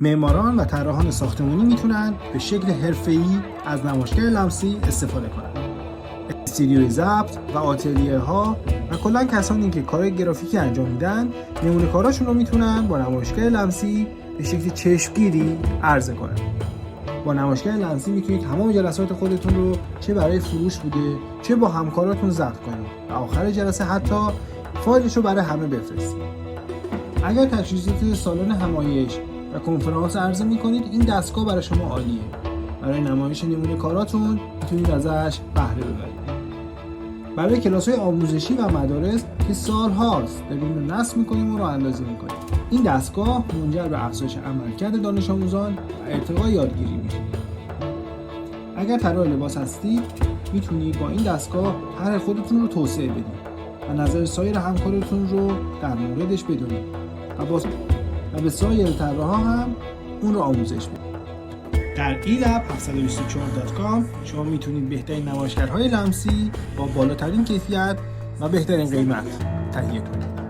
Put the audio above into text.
معماران و طراحان ساختمانی میتونن به شکل حرفه‌ای از نمایشگر لمسی استفاده کنن. استودیوی ضبط و آتلیه ها و کلا کسانی که کار گرافیکی انجام میدن نمونه کاراشون رو میتونن با نمایشگر لمسی به شکل چشمگیری عرضه کنن. با نمایشگر لمسی میتونید تمام جلسات خودتون رو چه برای فروش بوده چه با همکاراتون ضبط کنید و آخر جلسه حتی فایلش رو برای همه بفرستید. اگر تجهیزات سالن همایش و کنفرانس عرضه میکنید این دستگاه برای شما عالیه. برای نمایش نمونه کاراتون میتونید ازش بهره ببرید. برای کلاس‌های آموزشی و مدارس که سال‌هاست داریم رو نصب می‌کنیم و راه اندازی می‌کنیم، این دستگاه منجر به افزایش عملکرد دانش آموزان و ارتقای یادگیری میشه. اگر طراح لباس هستید میتونید با این دستگاه طرح خودتون رو توسعه بدید و نظر سایر همکارتون رو در موردش بدونید و به سایر طراحا هم اون رو آموزش بدید. در elab724.com شما میتونید بهترین نمایشگرهای لمسی با بالاترین کیفیت و بهترین قیمت تهیه کنید.